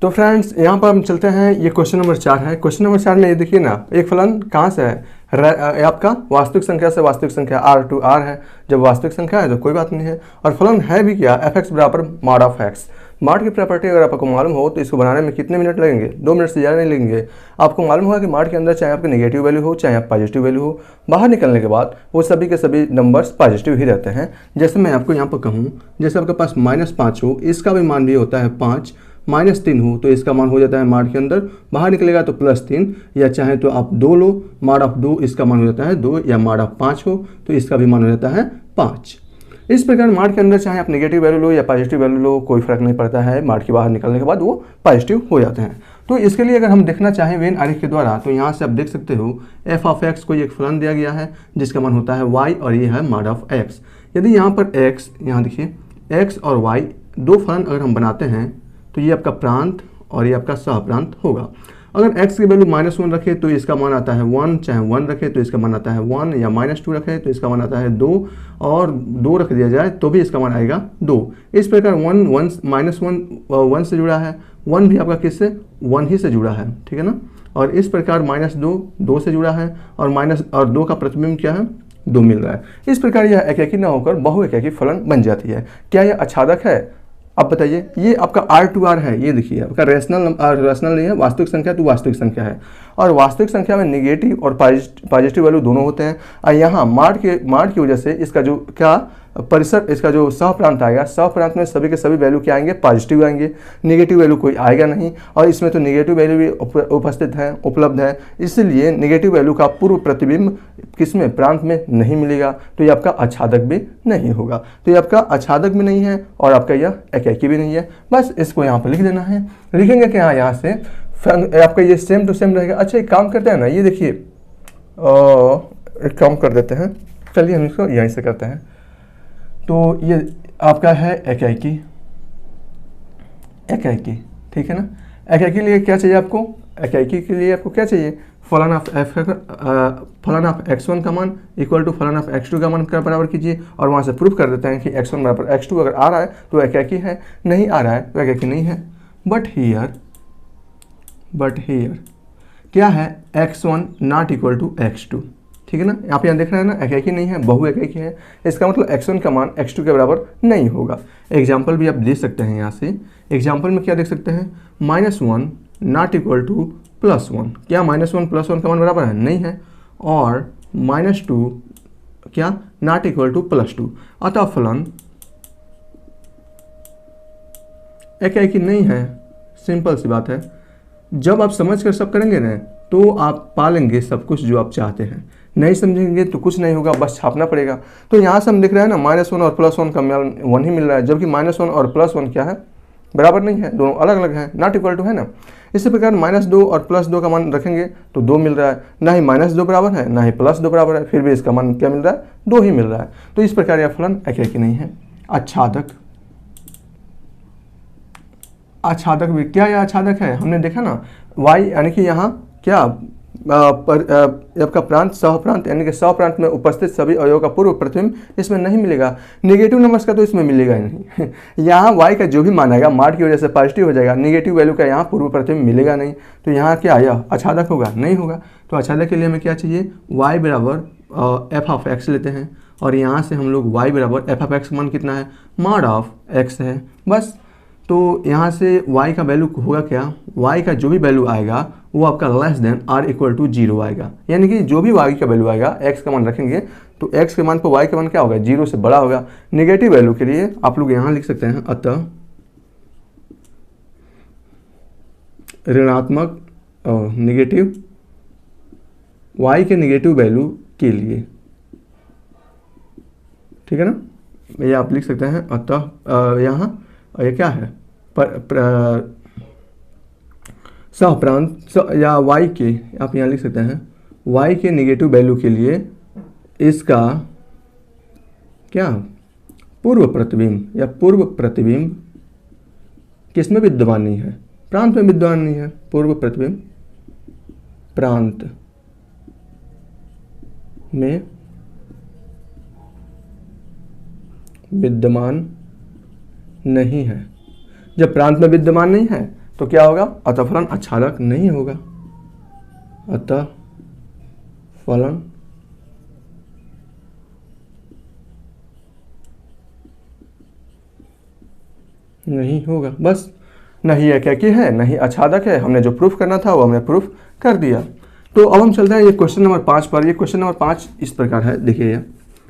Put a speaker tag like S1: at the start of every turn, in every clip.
S1: तो फ्रेंड्स यहाँ पर हम चलते हैं, ये क्वेश्चन नंबर 4 है। क्वेश्चन नंबर 4 में ये देखिए ना, एक फलन कहाँ से है, आपका वास्तविक संख्या से वास्तविक संख्या R है। जब वास्तविक संख्या है तो कोई बात नहीं है, और फलन है भी क्या, f(x) बराबर मॉड ऑफ x। मॉड की प्रॉपर्टी अगर आपको मालूम हो तो इसको बनाने में कितने मिनट लगेंगे, 2 मिनट से ज़्यादा नहीं लगेंगे। आपको मालूम होगा कि मॉड के अंदर चाहे आपकी नेगेटिव वैल्यू हो चाहे आप पॉजिटिव वैल्यू हो, बाहर निकलने के बाद वो सभी के सभी नंबर्स पॉजिटिव ही रहते हैं। जैसे मैं आपको यहाँ पर कहूँ, जैसे आपके पास -5 हो, इसका भी मान भी होता है 5, -3 हो तो इसका मान हो जाता है मॉड के अंदर, बाहर निकलेगा तो +3, या चाहे तो आप 2 लो, मॉड ऑफ 2 इसका मान हो जाता है 2, या मॉड ऑफ 5 हो तो इसका भी मान हो जाता है 5। इस प्रकार मॉड के अंदर चाहे आप नेगेटिव वैल्यू लो या पॉजिटिव वैल्यू लो, कोई फर्क नहीं पड़ता है, मॉड के बाहर निकलने के बाद वो पॉजिटिव हो जाते हैं। तो इसके लिए अगर हम देखना चाहें वेन आरेख के द्वारा, तो यहाँ से आप देख सकते हो f(x) को एक फलन दिया गया है जिसका मान होता है y, और ये है मॉड ऑफ x। यदि यहाँ पर x, यहाँ देखिए x और y दो फलन अगर हम बनाते हैं तो ये आपका प्रांत और ये आपका सहप्रांत होगा। अगर x की वैल्यू -1 रखे तो इसका मान आता है 1, चाहे 1 रखे तो इसका मान आता है 1, या -2 रखे तो इसका मान आता है 2, और 2 रख दिया जाए तो भी इसका मान आएगा 2। इस प्रकार 1 1 से जुड़ा है, 1 भी आपका किससे, 1 ही से जुड़ा है, ठीक है ना। और इस प्रकार -2 2 से जुड़ा है, और 2 का प्रतिबिंब क्या है, 2 मिल रहा है। इस प्रकार यह एकाकी न होकर बहुएकाकी फलन बन जाती है। क्या यह आच्छादक है? अब बताइए, ये आपका R है, ये देखिए आपका रैशनल नहीं है, वास्तविक संख्या तो वास्तविक संख्या है, और वास्तविक संख्या में नेगेटिव और पॉजिटिव वैल्यू दोनों होते हैं। और यहाँ मॉड की वजह से इसका जो क्या परिसर, इसका जो सहप्रांत आएगा, सहप्रांत में सभी के सभी वैल्यू क्या आएंगे, पॉजिटिव आएंगे, नेगेटिव वैल्यू कोई आएगा नहीं, और इसमें तो नेगेटिव वैल्यू भी उपलब्ध है, इसलिए नेगेटिव वैल्यू का पूर्व प्रतिबिंब किसमें, प्रांत में नहीं मिलेगा, तो ये आपका आच्छादक भी नहीं होगा। तो ये आपका आच्छादक भी नहीं है और आपका यह एकाकी भी नहीं है। बस इसको यहाँ पर लिख देना है। लिखेंगे कि यहाँ से आपका ये सेम टू सेम रहेगा। अच्छा, एक काम करते हैं ना, ये देखिए एक काम कर देते हैं, चलिए हम इसको यहीं से करते हैं। तो ये आपका है एकाकी, ठीक है ना। एकाकी के लिए क्या चाहिए आपको, एकाकी के लिए आपको क्या चाहिए, फलन ऑफ x1 का मान इक्वल टू फलन ऑफ x2 का मान का बराबर कीजिए, और वहाँ से प्रूफ कर देते हैं कि x1 बराबर x2 अगर आ रहा है तो एकाकी है, नहीं आ रहा है तो एकाकी नहीं है। बट हियर क्या है, x1 not equal to x2, ठीक है ना। आप यहाँ देख रहे हैं ना, एकाकी नहीं है, बहु एकाकी है, इसका मतलब x1 का मान x2 के बराबर नहीं होगा। एग्जाम्पल भी आप दे सकते हैं यहाँ से। एग्जाम्पल में क्या देख सकते हैं, -1 नॉट इक्वल टू +1, क्या -1 +1 का मान बराबर है, नहीं है, और -2 क्या नॉट इक्वल टू +2, अतः फलन एकाकी नहीं है। सिंपल सी बात है। जब आप समझ कर सब करेंगे ना तो आप पालेंगे सब कुछ जो आप चाहते हैं, नहीं समझेंगे तो कुछ नहीं होगा, बस छापना पड़ेगा। तो यहाँ से हम देख रहे हैं ना, -1 और +1 का मान 1 ही मिल रहा है, जबकि -1 और +1 क्या है, बराबर नहीं है, दोनों अलग अलग हैं, नॉट इक्वल टू है ना। इसी प्रकार -2 और +2 का मान रखेंगे तो 2 मिल रहा है, ना ही -2 बराबर है ना ही +2 बराबर है, फिर भी इसका मान क्या मिल रहा है, 2 ही मिल रहा है। तो इस प्रकार यह फलन एकाकी नहीं है। आच्छादक भी, क्या यह आच्छादक है, हमने देखा ना, y यानी कि यहाँ क्या आपका प्रांत सहप्रांत, यानी कि सहप्रांत में उपस्थित सभी अवयवों का पूर्व प्रतिबिंब इसमें नहीं मिलेगा, नेगेटिव नंबर्स का तो इसमें मिलेगा ही नहीं। यहाँ y का जो भी मान आएगा मॉड की वजह से पॉजिटिव हो जाएगा, नेगेटिव वैल्यू का यहाँ पूर्व प्रतिबिंब मिलेगा नहीं, तो यहाँ क्या यह आच्छादक होगा, नहीं होगा। तो आच्छादक के लिए हमें क्या चाहिए, y बराबर f(x) लेते हैं, और यहाँ से हम लोग y बराबर f(x) मान कितना है, मॉड ऑफ x है, बस। तो यहाँ से y का वैल्यू होगा क्या, y का जो भी वैल्यू आएगा वो आपका less than r equal to 0 आएगा, यानी कि जो भी y का वैल्यू आएगा, x का मान रखेंगे तो x के मान पर y का मान क्या होगा, 0 से बड़ा होगा। नेगेटिव वैल्यू के लिए आप लोग यहाँ लिख सकते हैं, अतः ऋणात्मक नेगेटिव y के नेगेटिव वैल्यू के लिए, ठीक है ना, ये आप लिख सकते हैं। अतः यहाँ ये क्या है, सहप्रांत या y के, आप यहाँ लिख सकते हैं y के नेगेटिव वैल्यू के लिए इसका क्या पूर्व प्रतिबिंब या पूर्व प्रतिबिंब किसमें विद्यमान नहीं है, प्रांत में विद्यमान नहीं है, पूर्व प्रतिबिंब प्रांत में विद्यमान नहीं है। जब प्रांत में विद्यमान नहीं है तो क्या होगा, अतः फलन आच्छादक नहीं होगा। अतः फलन नहीं होगा। बस, नहीं एकाकी है, नहीं आच्छादक है। हमने जो प्रूफ करना था वो हमने प्रूफ कर दिया। तो अब हम चलते हैं ये क्वेश्चन नंबर 5 पर। ये क्वेश्चन नंबर 5 इस प्रकार है, देखिए ये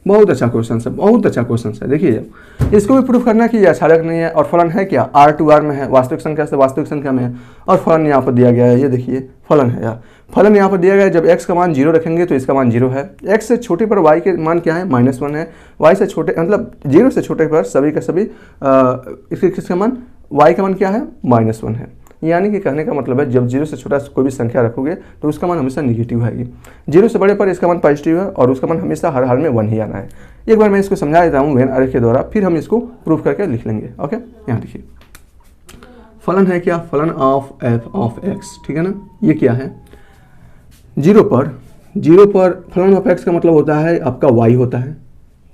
S1: बहुत अच्छा क्वेश्चन है, बहुत अच्छा क्वेश्चन है। देखिए इसको भी प्रूफ करना है कि ये आच्छादक नहीं है, और फलन है क्या, R2R में है, वास्तविक संख्या से वास्तविक संख्या में है, और फलन यहाँ पर दिया गया है। ये देखिए फलन है यार, फलन यहाँ पर दिया गया है। जब x का मान 0 रखेंगे तो इसका मान 0 है। x से छोटे पर y के मान क्या है, -1 है। y से छोटे मतलब 0 से छोटे पर सभी का सभी इसका मान y का मान क्या है, -1 है। यानी कि कहने का मतलब है जब 0 से छोटा कोई भी संख्या रखोगे तो उसका मान हमेशा निगेटिव आएगी। 0 से बड़े पर इसका मान पॉजिटिव है और उसका मान हमेशा हर हाल में 1 ही आना है। एक बार मैं इसको समझा देता हूँ वेन आरेख के द्वारा, फिर हम इसको प्रूफ करके लिख लेंगे। ओके, यहाँ देखिए फलन है क्या, फलन ऑफ f ऑफ x, ठीक है ना। ये क्या है, 0 पर फलन ऑफ x का मतलब होता है आपका y होता है,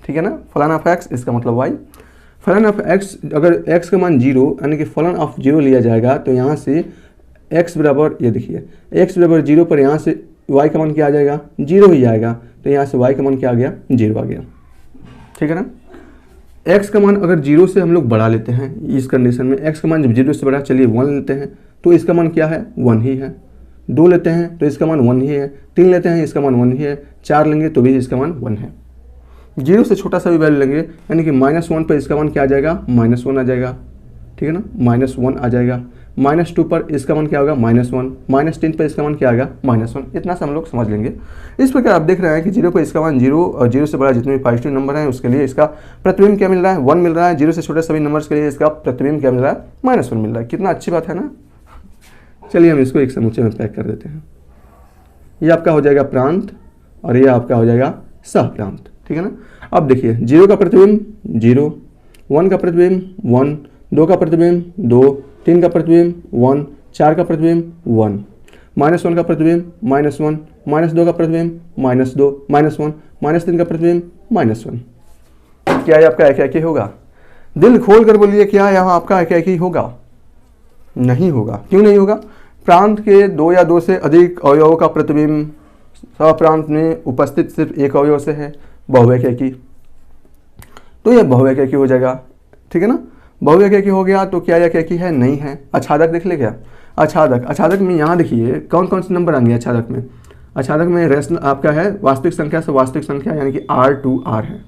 S1: ठीक है ना। फलन ऑफ x इसका मतलब y। फलन ऑफ x, अगर x का मान 0 यानी कि फलन ऑफ 0 लिया जाएगा तो यहाँ से x बराबर, ये देखिए x बराबर 0 पर यहाँ से y का मान क्या आ जाएगा, 0 ही आएगा। तो यहाँ से y का मान क्या आ गया, 0 आ गया, ठीक है ना। x का मान अगर 0 से हम लोग बढ़ा लेते हैं, इस कंडीशन में x का मान जब 0 से बढ़ा, चलिए 1 लेते हैं तो इसका मान क्या है, 1 ही है। 2 लेते हैं तो इसका मान 1 ही है। 3 लेते हैं इसका मान 1 ही है। 4 लेंगे तो भी इसका मान 1 है। 0 से छोटा सा भी वैल्यू लेंगे यानी कि -1 पर इसका मान क्या आ जाएगा, -1 आ जाएगा, ठीक है ना, -1 आ जाएगा। -2 पर इसका मान क्या होगा, -1। -3 पर इसका मान क्या आएगा, -1। इतना से हम लोग समझ लेंगे। इस प्रकार आप देख रहे हैं कि 0 पर इसका मान 0 और 0 से बड़ा जितने भी पॉजिटिव नंबर हैं उसके लिए इसका प्रतिबिंब क्या मिल रहा है, 1 मिल रहा है। 0 से छोटे सभी नंबर्स के लिए इसका प्रतिबिंब क्या मिल रहा है, -1 मिल रहा है। कितना अच्छी बात है ना। चलिए हम इसको एक समूचे में पैक कर देते हैं। ये आपका हो जाएगा प्रांत और ये आपका हो जाएगा सहप्रांत, ठीक है ना। अब देखिए 0 का प्रतिबिंब 0, 1 का प्रतिबिंब 1, 2 का प्रतिबिंब 2, 3 का प्रतिबिंब 1, 4 का प्रतिबिंब 1, -1 का प्रतिबिंब -1, -2 का प्रतिबिंब -2, -1, -3 का प्रतिबिंब -1। क्या ये आपका एकाकी होगा? दिल खोल कर बोलिए, क्या यहाँ आपका एकाकी होगा? नहीं होगा। क्यों नहीं होगा? प्रांत के 2 या 2 से अधिक अवयवों का प्रतिबिंब सहप्रांत में उपस्थित सिर्फ एक अवयव से है, बहुएकाकी। तो यह बहुएकाकी हो जाएगा, ठीक है ना। बहुएकाकी हो गया तो क्या यह एकाकी है? नहीं है। आच्छादक देख ले क्या, आच्छादक में यहाँ देखिए कौन कौन से नंबर आएंगे आच्छादक में। आच्छादक में रेशनल आपका है वास्तविक संख्या से वास्तविक संख्या यानी कि R2R है।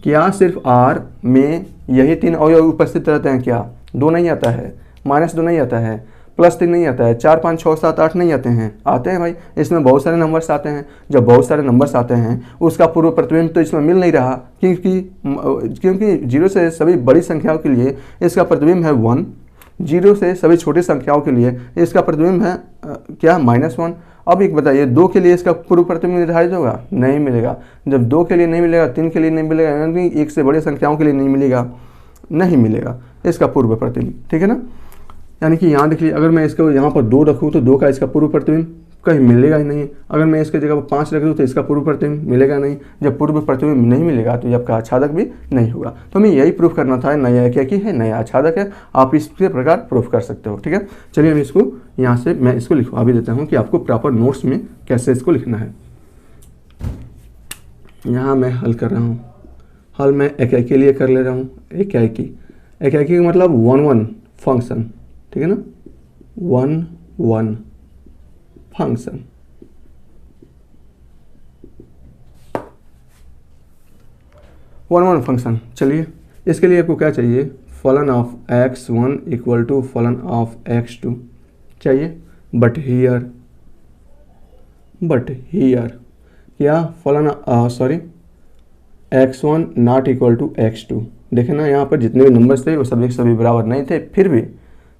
S1: क्या सिर्फ R में यही 3 अवयव उपस्थित रहते हैं क्या? 2 नहीं आता है, -2 नहीं आता है, +3 नहीं आता है, 4, 5, 6, 7, 8 नहीं आते हैं। आते हैं भाई, इसमें बहुत सारे नंबर्स आते हैं। जब बहुत सारे नंबर्स आते हैं उसका पूर्व प्रतिबिंब तो इसमें मिल नहीं रहा, क्योंकि 0 से सभी बड़ी संख्याओं के लिए इसका प्रतिबिंब है 1, 0 से सभी छोटी संख्याओं के लिए इसका प्रतिबिंब है क्या, -1। अब एक बताइए 2 के लिए इसका पूर्व प्रतिबिंब निर्धारित होगा? नहीं मिलेगा। जब 2 के लिए नहीं मिलेगा, 3 के लिए नहीं मिलेगा, यानी 1 से बड़ी संख्याओं के लिए नहीं मिलेगा इसका पूर्व प्रतिबिंब, ठीक है ना। यानी कि यहाँ देखिए अगर मैं इसको यहाँ पर 2 रखूँ तो 2 का इसका पूर्व प्रतिबिंब कहीं मिलेगा ही नहीं। अगर मैं इसके जगह पर 5 रख दूँ तो इसका पूर्व प्रतिबिंब मिलेगा नहीं। जब पूर्व प्रतिबिंब नहीं मिलेगा तो ये आपका आच्छादक भी नहीं होगा। तो हमें यही प्रूफ करना था, नया एकाकी है, नया आच्छादक है। आप इस प्रकार प्रूफ कर सकते हो, ठीक है। चलिए हम इसको यहाँ से मैं इसको लिखवा भी देता हूँ कि आपको प्रॉपर नोट्स में कैसे इसको लिखना है। यहाँ मैं हल कर रहा हूँ, हल मैं एकाकी के लिए कर ले रहा हूँ। एकाकी का मतलब 1-1 फंक्शन, ठीक है ना, 1-1 फंक्शन। चलिए इसके लिए आपको क्या चाहिए, फलन ऑफ x1 इक्वल टू फलन ऑफ x2 चाहिए। बट हियर क्या फलन x1 not equal to x2। देखें ना यहाँ पर जितने भी नंबर्स थे वो सभी बराबर नहीं थे,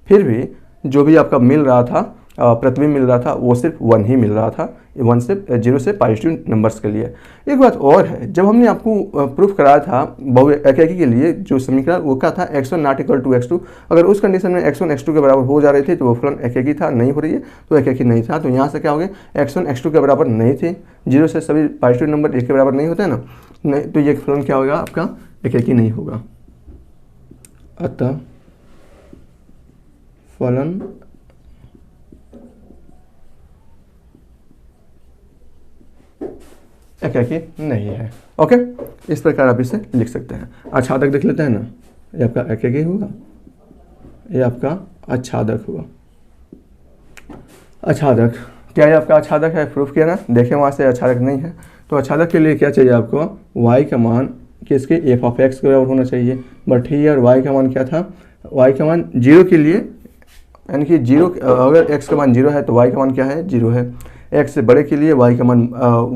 S1: फिर भी जो भी आपका मिल रहा था प्रतिबिंब मिल रहा था वो सिर्फ 1 ही मिल रहा था, 0 से पॉजिटिव नंबर्स के लिए। एक बात और है, जब हमने आपको प्रूफ कराया था बहुएकाकी के लिए जो समीकरण वो क्या था, x1 not equal to x2। अगर उस कंडीशन में x1 x2 के बराबर हो जा रहे थे तो वो फलन एकाकी था, नहीं हो रही है तो एकाकी नहीं था। तो यहाँ से क्या हो गया, x1 x2 के बराबर नहीं थे, 0 से सभी पॉजिटिव नंबर 1 के बराबर नहीं होते हैं ना, नहीं, तो ये फलन क्या होगा आपका, एकाकी नहीं होगा। अतः फलन एकाकी नहीं है। ओके, इस प्रकार आप इसे लिख सकते हैं। आच्छादक देख लेते हैं ना, ये आपका एकाकी होगा, ये आपका आच्छादक हुआ। आच्छादक, क्या ये आपका आच्छादक है? प्रूफ किया ना, देखें वहाँ से आच्छादक नहीं है। तो आच्छादक के लिए क्या चाहिए आपको? y का मान किसके f ऑफ x के बराबर होना चाहिए। बट हियर y का मान क्या था? y का मान 0 के लिए, यानी कि 0, अगर x का मान 0 है तो y का मान क्या है? 0 है। x से बड़े के लिए y का मान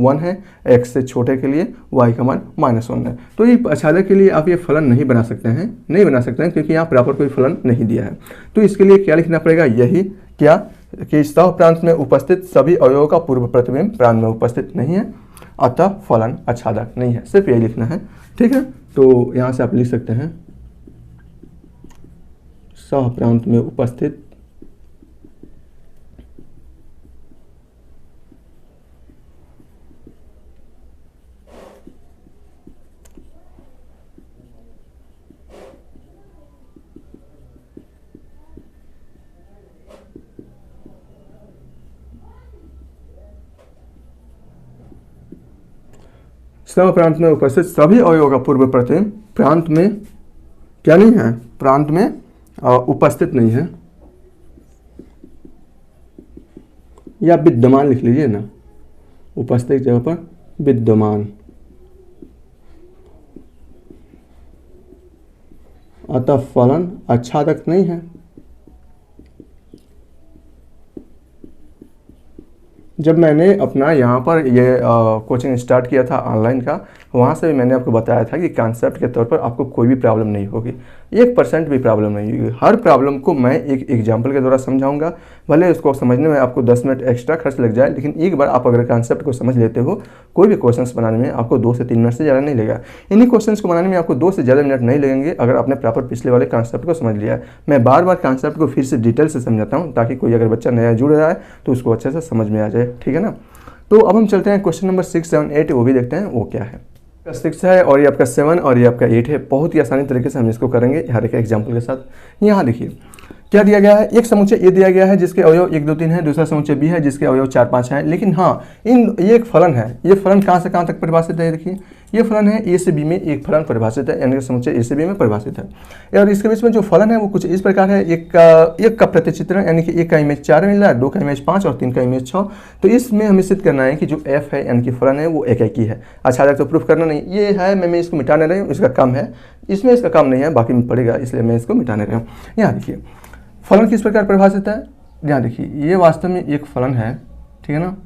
S1: 1 है, x से छोटे के लिए y का मान -1 है। तो ये आच्छादक के लिए आप ये फलन नहीं बना सकते हैं, नहीं बना सकते हैं, क्योंकि यहाँ प्रॉपर कोई फलन नहीं दिया है। तो इसके लिए क्या लिखना पड़ेगा? यही क्या कि सह प्रांत में उपस्थित सभी अवयवों का पूर्व प्रतिबिंब प्रांत में उपस्थित नहीं है, अतः फलन आच्छादक नहीं है। सिर्फ यही लिखना है, ठीक है। तो यहाँ से आप लिख सकते हैं सह प्रांत में उपस्थित सह प्रांत में उपस्थित सभी अवयवों का पूर्व प्रतिबिंब प्रांत में क्या नहीं है? प्रांत में उपस्थित नहीं है, या विद्यमान लिख लीजिए ना, उपस्थित जगह पर विद्यमान, अतः फलन आच्छादक नहीं है। जब मैंने अपना यहाँ पर ये कोचिंग स्टार्ट किया था ऑनलाइन का, वहाँ से भी मैंने आपको बताया था कि कॉन्सेप्ट के तौर पर आपको कोई भी प्रॉब्लम नहीं होगी, 1% भी प्रॉब्लम नहीं होगी। हर प्रॉब्लम को मैं एक एग्जांपल के द्वारा समझाऊंगा। भले उसको समझने में आपको 10 मिनट एक्स्ट्रा खर्च लग जाए, लेकिन एक बार आप अगर कॉन्सेप्ट को समझ लेते हो, कोई भी क्वेश्चंस बनाने में आपको 2 से 3 मिनट से ज़्यादा नहीं लगेगा। इन्हीं क्वेश्चंस को बनाने में आपको 2 से ज़्यादा मिनट नहीं लगेंगे अगर आपने प्रॉपर पिछले वाले कॉन्सेप्ट को समझ लिया है। मैं बार बार कॉन्सेप्ट को फिर से डिटेल से समझाता हूँ, ताकि कोई अगर बच्चा नया जुड़ रहा है तो उसको अच्छे से समझ में आ जाए, ठीक है ना। तो अब हम चलते हैं क्वेश्चन नंबर 6, 7, 8, वो भी देखते हैं वो क्या है। 6 है और ये आपका 7 और ये आपका 8 है। बहुत ही आसानी तरीके से हम इसको करेंगे हर एक एग्जाम्पल के साथ। यहाँ देखिए क्या दिया गया है, एक समुच्चय ए दिया गया है जिसके अवयव 1, 2, 3 है, दूसरा समुच्चय बी है जिसके अवयव 4, 5 है। लेकिन हाँ, ये एक फलन है। ये फलन कहाँ से कहाँ तक परिभाषित है? देखिए ये फलन है, ए से बी में एक फलन परिभाषित है, यानी कि समुच्चय ए से बी में परिभाषित है। और इसके बीच में जो फलन है वो कुछ इस प्रकार है। एक का प्रतिचित्रण, यानी कि एक का इमेज 4 मिल रहा है, 2 का इमेज 5 और 3 का इमेज 6। तो इसमें हमें सिद्ध करना है कि जो एफ है यानी कि फलन है वो एकाकी है। आच्छादक तो प्रूफ करना नहीं, ये है मैं इसको मिटाने रही हूँ, इसका कम है, इसमें इसका कम नहीं है, बाकी में पड़ेगा, इसलिए मैं इसको मिटाने रही हूँ। यहाँ देखिए फलन किस प्रकार परिभाषित है। यहाँ देखिए ये वास्तव में एक फलन है, ठीक है ना।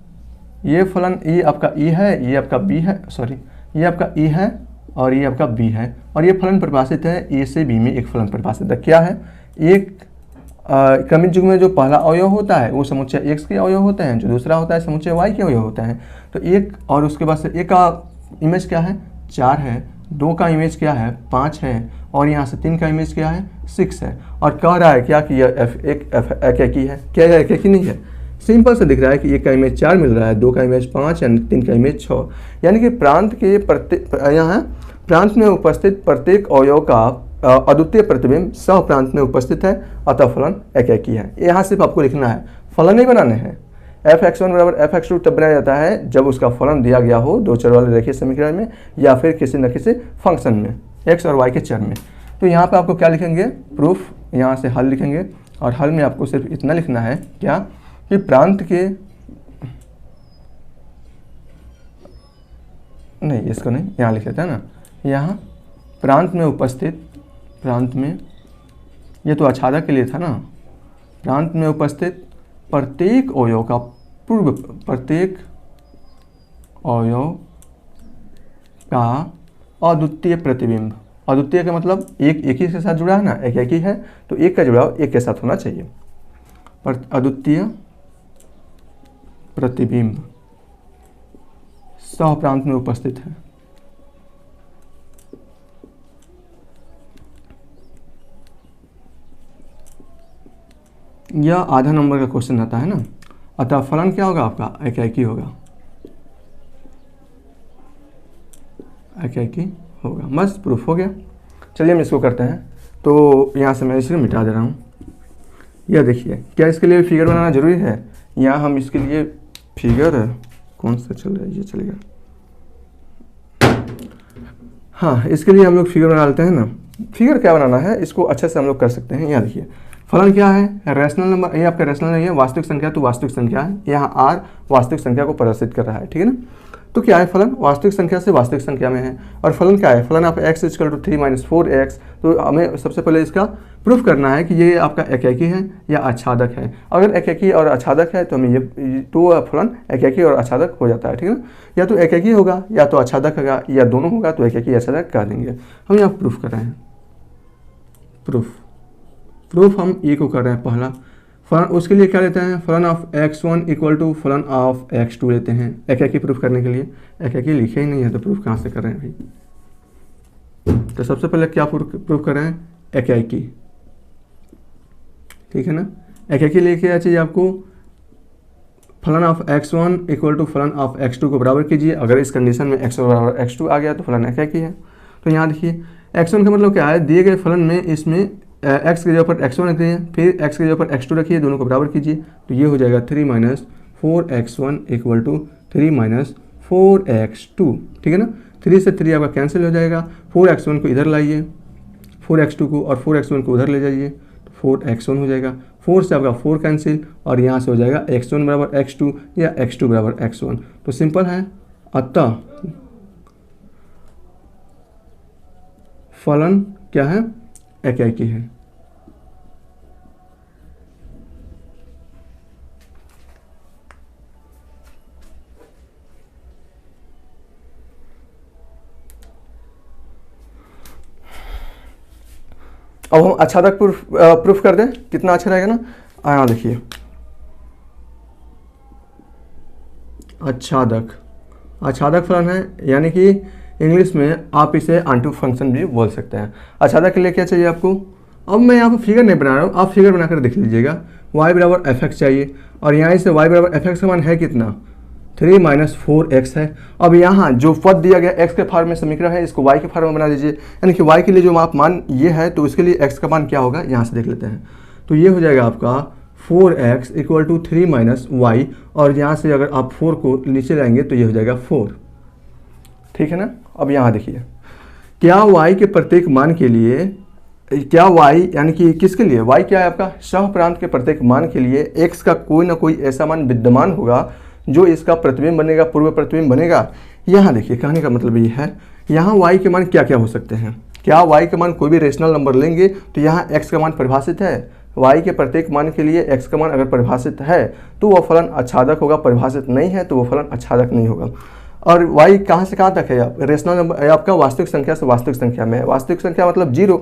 S1: ये फलन, ये आपका ई है, ये आपका बी है, सॉरी ये आपका ई है और ये आपका बी है, और ये फलन परिभाषित है ए से बी में एक फलन परिभाषित है। क्या है? एक क्रमिक युग्म में जो पहला अवयव होता है वो समुच्चय एक्स के अवयव होते हैं, जो दूसरा होता है समुच्चय वाई के अवयव होता है। तो एक और उसके बाद से एक का इमेज क्या है? 4 है, 2 का इमेज क्या है? 5 है, और यहाँ से 3 का इमेज क्या है? 6 है। और कह रहा है क्या कि यह एकाकी है। क्या यह एकाकी नहीं है? सिंपल से दिख रहा है कि एक का इमेज 4 मिल रहा है, 2 का इमेज 5 यानी 3 का इमेज 6, यानी कि प्रांत के यहाँ प्रांत में उपस्थित प्रत्येक अवयव का अद्वितीय प्रतिबिंब सह प्रांत में उपस्थित है, अतः फलन एकाकी है। यहाँ सिर्फ आपको लिखना है, फलन नहीं बनाने हैं। f(x1) बराबर f(x2) तब बनाया जाता है जब उसका फलन दिया गया हो दो चर वाले रेखीय समीकरण में, या फिर किसी न किसी फंक्शन में, x और y के चर में। तो यहाँ पे आपको क्या लिखेंगे? प्रूफ, यहाँ से हल लिखेंगे, और हल में आपको सिर्फ इतना लिखना है क्या कि प्रांत के, नहीं इसको नहीं, यहाँ लिख लेते हैं ना, यहाँ प्रांत में उपस्थित, प्रांत में, ये तो आच्छादक के लिए था ना, प्रांत में उपस्थित प्रत्येक अवयव का पूर्व, प्रत्येक अवयव का अद्वितीय प्रतिबिंब। अद्वितीय का मतलब एक ही के साथ जुड़ा है ना, एक ही है तो एक का जुड़ाव एक के साथ होना चाहिए। पर अद्वितीय प्रतिबिंब सह प्रांत में उपस्थित है। यह आधा नंबर का क्वेश्चन आता है ना, अतः फलन क्या होगा आपका? एकाकी होगा, एकाकी होगा। बस प्रूफ हो गया। चलिए हम इसको करते हैं। तो यहाँ से मैं इसे मिटा दे रहा हूँ। यह देखिए, क्या इसके लिए फिगर बनाना जरूरी है? यहाँ हम इसके लिए फिगर कौन सा चल रहा है, ये चलेगा, हाँ, इसके लिए हम लोग फिगर बना लेते हैं ना। फिगर क्या बनाना है, इसको अच्छे से हम लोग कर सकते हैं। यहाँ देखिए फलन क्या है, रैशनल नंबर, ये आपका रैशनल नहीं है, वास्तविक संख्या तो वास्तविक संख्या है। यहाँ आर वास्तविक संख्या को प्रदर्शित कर रहा है, ठीक है ना। तो क्या है, फलन वास्तविक संख्या से वास्तविक संख्या में है। और फलन क्या है, फलन आप x = 3 - 4x। तो हमें सबसे पहले इसका प्रूफ करना है कि ये आपका एकाकी है या आच्छादक है। अगर एकाकी और आच्छादक है तो हमें ये तो फलन एकाकी और आच्छादक हो जाता है, ठीक है ना। या तो एकाकी होगा या तो आच्छादक होगा या दोनों होगा तो एकाकी आच्छादक कर देंगे। हम यहाँ प्रूफ कर रहे हैं। प्रूफ हम ए को कर रहे हैं पहला फलन। उसके लिए क्या लेते हैं, फलन ऑफ x1 = फलन ऑफ x2 लेते हैं एकाकी प्रूफ करने के लिए। एकाकी लिखे ही नहीं है तो प्रूफ कहाँ से कर रहे हैं भाई। तो सबसे पहले क्या प्रूफ कर रहे हैं, एकाकी, ठीक है ना। एकाकी लेके क्या चाहिए आपको, फलन ऑफ x1 = फलन ऑफ x2 को बराबर कीजिए। अगर इस कंडीशन में x1 बराबर x2 आ गया तो फलन एकाकी है। तो यहाँ देखिए x1 का मतलब क्या है, दिए गए फलन में इसमें x की जगह पर x1 रख दिए, फिर x की जगह पर x2 रखिए, दोनों को बराबर कीजिए। तो ये हो जाएगा 3 - 4x1 = 3 - 4x2, ठीक है ना। 3 से 3 आपका कैंसिल हो जाएगा। 4x1 को इधर लाइए, 4x2 को और 4x1 को उधर ले जाइए, तो 4x1 हो जाएगा। 4 से आपका 4 कैंसिल और यहाँ से हो जाएगा x1 बराबर x2 या x2 बराबर x1। तो सिंपल है। अतः फलन क्या है, एकाकी है। अब हम आच्छादक प्रूफ कर दें, कितना अच्छा रहेगा ना। यहाँ देखिए आच्छादक फलन है, यानी कि इंग्लिश में आप इसे आंटू फंक्शन भी बोल सकते हैं। आच्छादक के लिए क्या चाहिए आपको, अब मैं यहाँ पर फिगर नहीं बना रहा हूँ, आप फिगर बनाकर देख लीजिएगा। y बराबर fx चाहिए और यहाँ से y बराबर fx का मान है कितना, 3 - 4x है। अब यहाँ जो पद दिया गया x के फॉर्म में समीकरण है, इसको y के फॉर्म में बना दीजिए। यानी कि y के लिए जो आप मान ये है तो उसके लिए x का मान क्या होगा, यहाँ से देख लेते हैं। तो ये हो जाएगा आपका 4x = 3 - y, और यहाँ से अगर आप 4 को नीचे लाएंगे तो ये हो जाएगा 4, ठीक है ना। अब यहाँ देखिए क्या y के प्रत्येक मान के लिए, क्या y यानी कि किसके लिए, y क्या है आपका सह प्रांत के प्रत्येक मान के लिए x का कोई ना कोई ऐसा मान विद्यमान होगा जो इसका प्रतिबिंब बनेगा, पूर्व प्रतिबिंब बनेगा। यहाँ देखिए कहने का मतलब ये है, यहाँ y के मान क्या क्या हो सकते हैं। क्या y के मान कोई भी रेशनल नंबर लेंगे तो यहाँ x का मान परिभाषित है। y के प्रत्येक मान के लिए x का मान अगर परिभाषित है तो वह फलन आच्छादक होगा, परिभाषित नहीं है तो वह फलन आच्छादक नहीं होगा। और y कहाँ से कहाँ तक है, रेशनल नंबर आपका वास्तविक संख्या से वास्तविक संख्या में है। वास्तविक संख्या मतलब 0